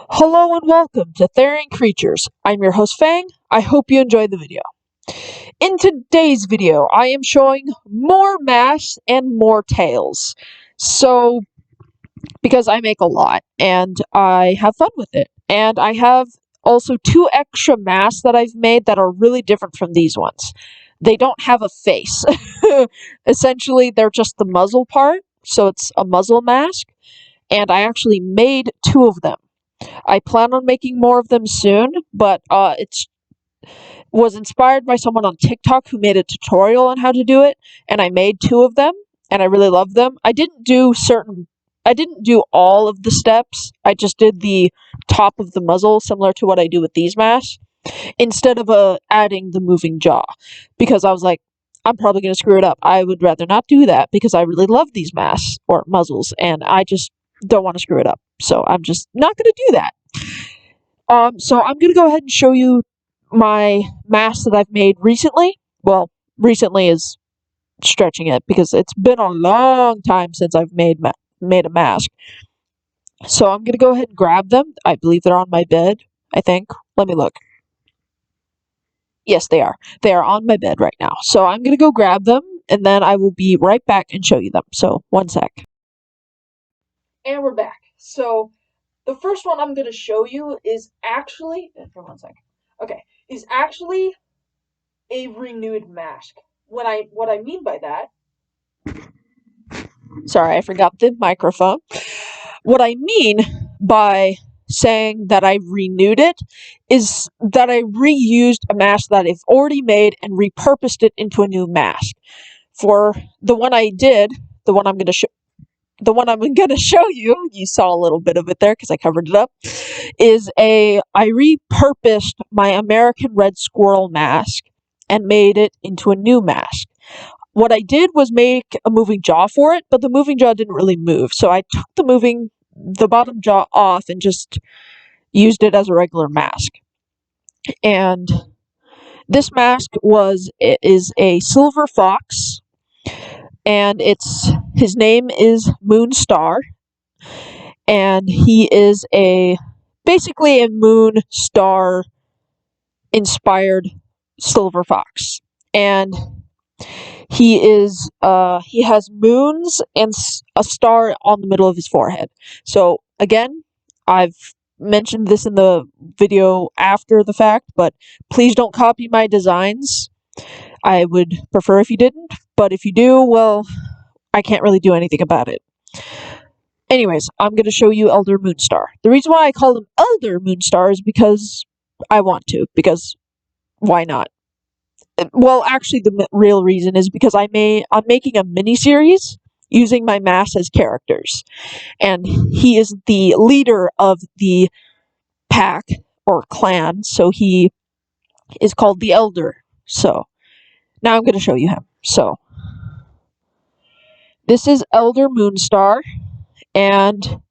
Hello and welcome to Therian Creatures. I'm your host Fang. I hope you enjoyed the video. In today's video, I am showing more masks and more tails. So, because I make a lot and I have fun with it. And I have also two extra masks that I've made that are really different from these ones. They don't have a face. Essentially, they're just the muzzle part, so it's a muzzle mask. And I actually made two of them. I plan on making more of them soon, but it was inspired by someone on TikTok who made a tutorial on how to do it, and I made two of them, and I really love them. I didn't do all of the steps. I just did the top of the muzzle, similar to what I do with these masks, instead of adding the moving jaw, because I was like, I'm probably going to screw it up. I would rather not do that because I really love these masks or muzzles, and I just don't want to screw it up. So I'm just not going to do that. So I'm gonna go ahead and show you my mask that I've made recently. Well, recently is stretching it because it's been a long time since I've made a mask. So I'm gonna go ahead and grab them. I believe they're on my bed. I think. Let me look. Yes, they are. They are on my bed right now. So I'm gonna go grab them, and then I will be right back and show you them. So one sec. And we're back. So the first one I'm going to show you is actually, for one second, okay, is actually a renewed mask. What I mean by that, sorry, I forgot the microphone. What I mean by saying that I renewed it is that I reused a mask that I've already made and repurposed it into a new mask. For the one I did, the one I'm going to show you, you saw a little bit of it there because I covered it up, I repurposed my American red squirrel mask and made it into a new mask. What I did was make a moving jaw for it, but the moving jaw didn't really move. So I took the bottom jaw off and just used it as a regular mask. And this mask is a silver fox, and his name is Moonstar, and he is basically a moon star inspired silver fox. And he has moons and a star on the middle of his forehead. So again, I've mentioned this in the video after the fact, but please don't copy my designs. I would prefer if you didn't, but if you do, well, I can't really do anything about it. Anyways, I'm going to show you Elder Moonstar. The reason why I call him Elder Moonstar is because I want to, because why not? Well, actually, the real reason is because I'm making a mini-series using my mask as characters. And he is the leader of the pack, or clan, so he is called the Elder. So, now I'm going to show you him. So, this is Elder Moonstar, and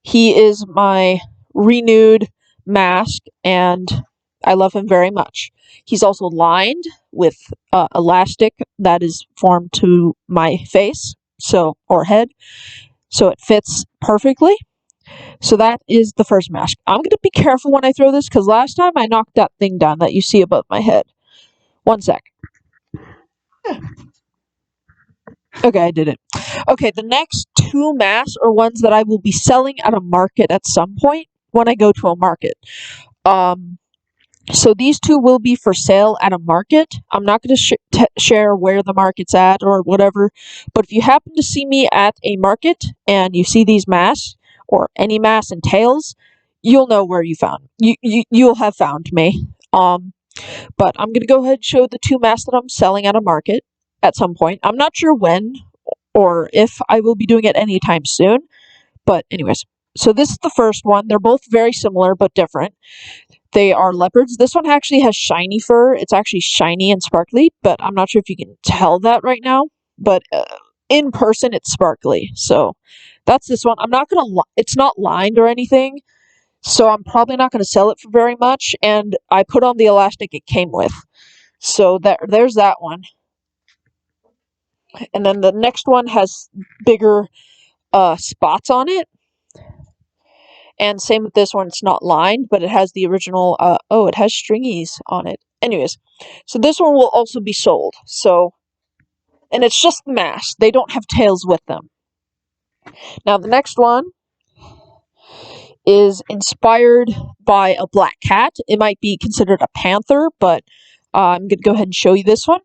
he is my renewed mask, and I love him very much. He's also lined with elastic that is formed to my face, or head, so it fits perfectly. So that is the first mask. I'm going to be careful when I throw this, because last time I knocked that thing down that you see above my head. One sec. Okay, I did it. Okay, the next two masks are ones that I will be selling at a market at some point when I go to a market. So these two will be for sale at a market. I'm not going to share where the market's at or whatever, but if you happen to see me at a market and you see these masks or any masks and tails, you'll know where you'll have found me. But I'm going to go ahead and show the two masks that I'm selling at a market at some point. I'm not sure when or if I will be doing it anytime soon, but anyways. So this is the first one. They're both very similar but different. They are leopards. This one actually has shiny fur. It's actually shiny and sparkly, but I'm not sure if you can tell that right now. But in person, it's sparkly. So that's this one. It's not lined or anything, so I'm probably not going to sell it for very much. And I put on the elastic it came with. So there's that one. And then the next one has bigger spots on it. And same with this one, it's not lined, but it has the original, oh, it has stringies on it. Anyways, so this one will also be sold. So, and it's just the mask. They don't have tails with them. Now the next one is inspired by a black cat. It might be considered a panther, but I'm going to go ahead and show you this one.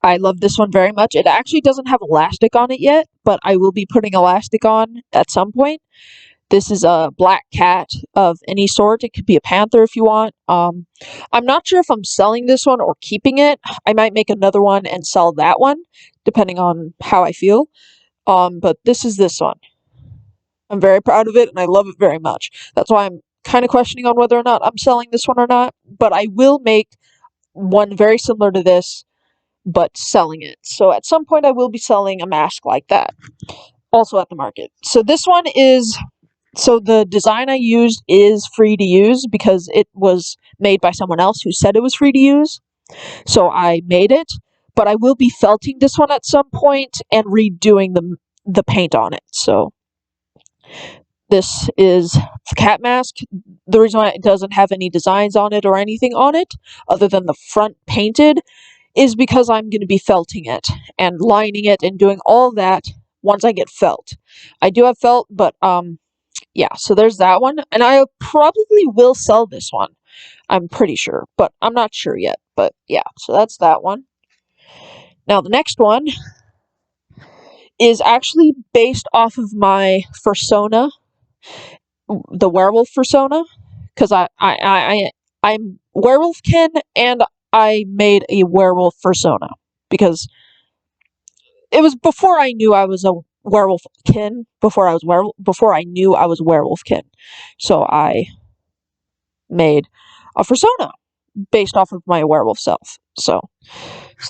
I love this one very much. It actually doesn't have elastic on it yet, but I will be putting elastic on at some point. This is a black cat of any sort. It could be a panther if you want. I'm not sure if I'm selling this one or keeping it. I might make another one and sell that one, depending on how I feel. But this is this one. I'm very proud of it, and I love it very much. That's why I'm kind of questioning on whether or not I'm selling this one or not. But I will make one very similar to this, but selling it. So at some point I will be selling a mask like that, also at the market. So this one is, so the design I used is free to use because it was made by someone else who said it was free to use. So I made it, but I will be felting this one at some point and redoing the paint on it. So this is the cat mask. The reason why it doesn't have any designs on it or anything on it, other than the front painted, is because I'm going to be felting it and lining it and doing all that once I get felt. I do have felt, but yeah, so there's that one, and I probably will sell this one. I'm pretty sure, but I'm not sure yet. But yeah, so that's that one. Now the next one is actually based off of my fursona, the werewolf fursona, because I'm werewolfkin, and I made a werewolf fursona because it was before I knew I was a werewolfkin. Before I knew I was werewolfkin, so I made a fursona based off of my werewolf self. So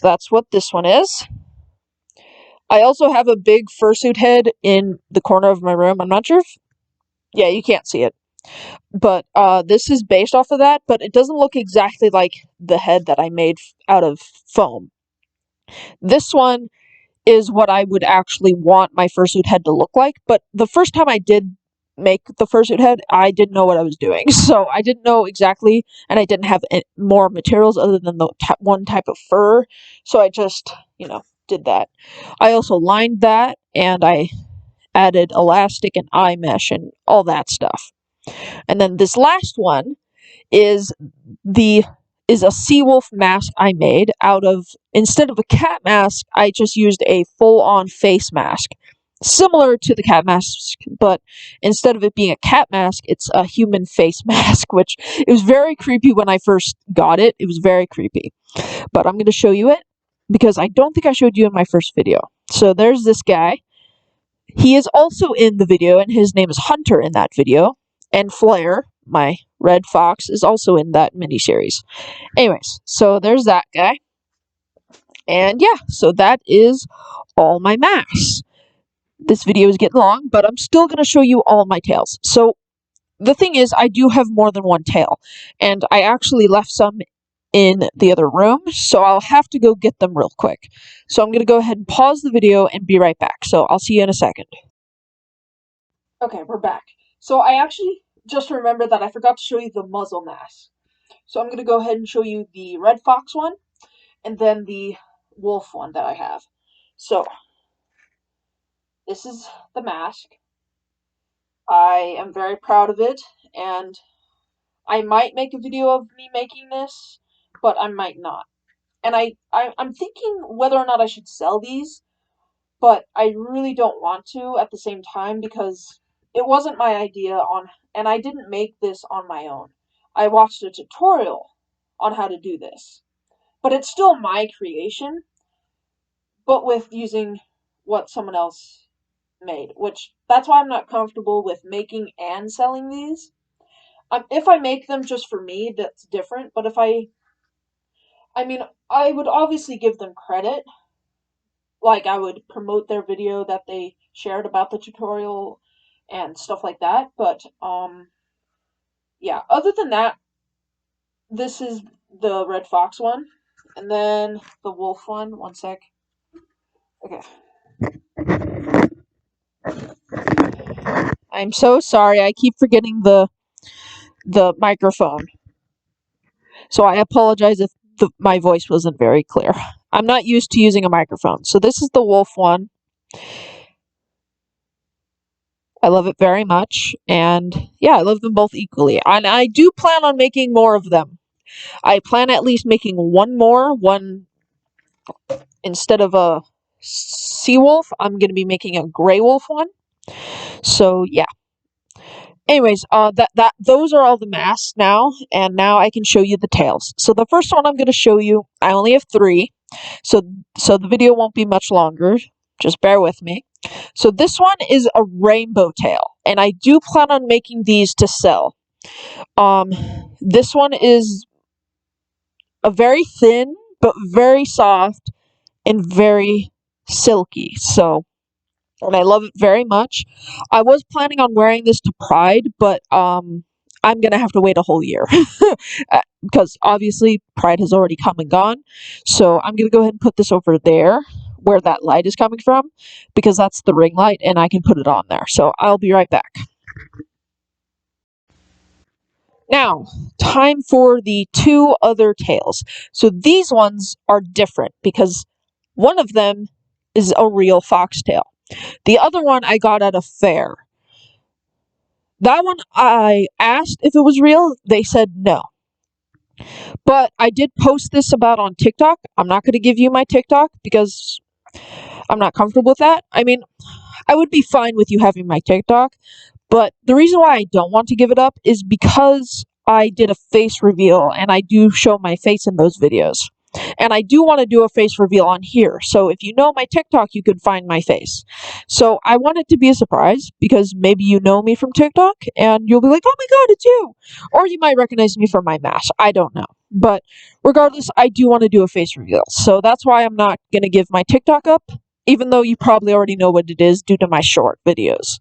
that's what this one is. I also have a big fursuit head in the corner of my room. I'm not sure if, yeah, you can't see it. But this is based off of that, but it doesn't look exactly like the head that I made out of foam. This one is what I would actually want my fursuit head to look like, but the first time I did make the fursuit head, I didn't know what I was doing. So I didn't know exactly, and I didn't have more materials other than the one type of fur, so I just, did that. I also lined that, and I added elastic and eye mesh and all that stuff. And then this last one is a sea wolf mask I made out of, instead of a cat mask, I just used a full-on face mask. Similar to the cat mask, but instead of it being a cat mask, it's a human face mask, which it was very creepy when I first got it. It was very creepy. But I'm going to show you it, because I don't think I showed you in my first video. So there's this guy. He is also in the video, and his name is Hunter in that video. And Flare, my red fox, is also in that miniseries. Anyways, so there's that guy. And yeah, so that is all my masks. This video is getting long, but I'm still going to show you all my tails. So the thing is, I do have more than one tail, and I actually left some in the other room, so I'll have to go get them real quick. So I'm going to go ahead and pause the video and be right back. So I'll see you in a second. Okay, we're back. So I actually just remembered that I forgot to show you the muzzle mask. So I'm going to go ahead and show you the red fox one, and then the wolf one that I have. So this is the mask. I am very proud of it, and I might make a video of me making this, but I might not. And I'm thinking whether or not I should sell these, but I really don't want to at the same time, because it wasn't my idea and I didn't make this on my own. I watched a tutorial on how to do this. But it's still my creation, but with using what someone else made, which that's why I'm not comfortable with making and selling these. If I make them just for me, that's different, but I mean, I would obviously give them credit. Like, I would promote their video that they shared about the tutorial and stuff like that, but, yeah, other than that, this is the red fox one, and then the wolf one sec. Okay. I'm so sorry. I keep forgetting the microphone. So I apologize if my voice wasn't very clear. I'm not used to using a microphone. So this is the wolf one. I love it very much. And yeah, I love them both equally. And I do plan on making more of them. I plan at least making one more. One, instead of a sea wolf, I'm going to be making a gray wolf one. So yeah. Anyways, those are all the masks now, and now I can show you the tails. So the first one I'm going to show you, I only have 3, so the video won't be much longer. Just bear with me. So this one is a rainbow tail, and I do plan on making these to sell. This one is a very thin, but very soft and very silky. So, and I love it very much. I was planning on wearing this to Pride, but I'm gonna have to wait a whole year because obviously Pride has already come and gone. So I'm gonna go ahead and put this over there where that light is coming from, because that's the ring light, and I can put it on there. So I'll be right back. Now, time for the 2 other tails. So these ones are different because one of them is a real foxtail. The other one I got at a fair. That one I asked if it was real. They said no. But I did post this about on TikTok. I'm not going to give you my TikTok because I'm not comfortable with that. I mean, I would be fine with you having my TikTok, but the reason why I don't want to give it up is because I did a face reveal and I do show my face in those videos. And I do want to do a face reveal on here. So if you know my TikTok, you could find my face. So I want it to be a surprise because maybe you know me from TikTok and you'll be like, oh my god, it's you. Or you might recognize me from my mask. I don't know. But regardless, I do want to do a face reveal. So that's why I'm not going to give my TikTok up, even though you probably already know what it is due to my short videos.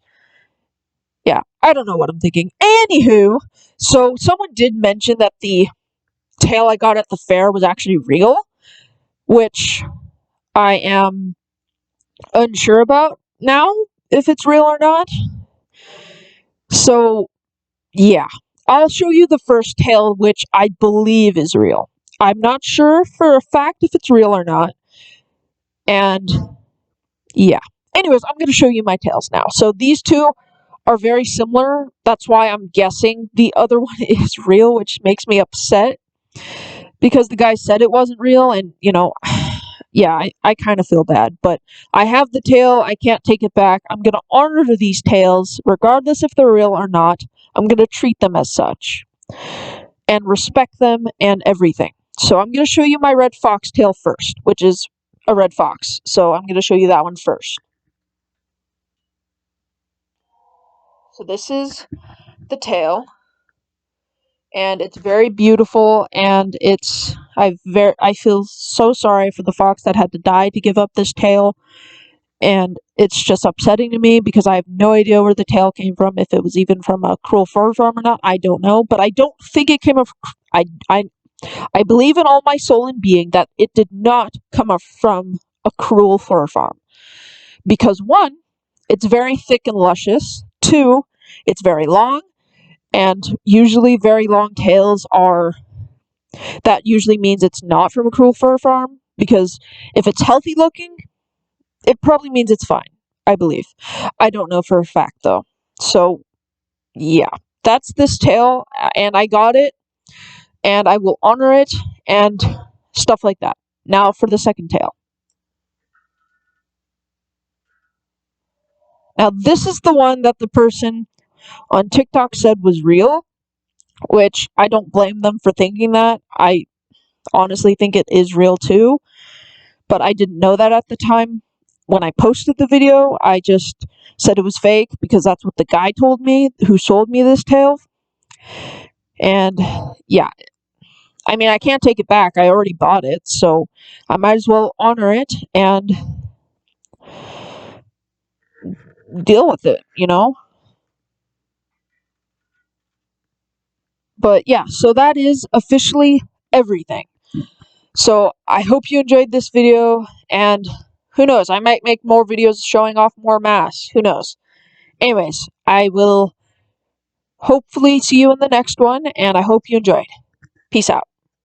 Yeah, I don't know what I'm thinking. Anywho, so someone did mention that the tail I got at the fair was actually real, which I am unsure about now, if it's real or not. So, yeah. I'll show you the first tail, which I believe is real. I'm not sure for a fact if it's real or not. And, yeah. Anyways, I'm going to show you my tails now. So these 2 are very similar. That's why I'm guessing the other one is real, which makes me upset. Because the guy said it wasn't real, and, you know, yeah, I kind of feel bad. But I have the tail, I can't take it back. I'm going to honor these tails, regardless if they're real or not. I'm going to treat them as such. And respect them and everything. So I'm going to show you my red fox tail first, which is a red fox. So I'm going to show you that one first. So this is the tail. And it's very beautiful, and I feel so sorry for the fox that had to die to give up this tail, and it's just upsetting to me because I have no idea where the tail came from, if it was even from a cruel fur farm or not, I don't know, but I don't think it came from, I believe in all my soul and being that it did not come from a cruel fur farm, because 1, it's very thick and luscious, 2, it's very long, and usually very long tails that usually means it's not from a cruel fur farm, because if it's healthy looking, it probably means it's fine, I believe. I don't know for a fact though. So yeah, that's this tail, and I got it, and I will honor it, and stuff like that. Now for the second tail. Now this is the one that the person on TikTok said was real, which I don't blame them for thinking that. I honestly think it is real too, but I didn't know that at the time. When I posted the video, I just said it was fake because that's what the guy told me who sold me this tail. And yeah, I mean, I can't take it back. I already bought it, so I might as well honor it and deal with it, you know? But yeah, so that is officially everything. So I hope you enjoyed this video, and who knows, I might make more videos showing off more masks. Who knows? Anyways, I will hopefully see you in the next one, and I hope you enjoyed. Peace out.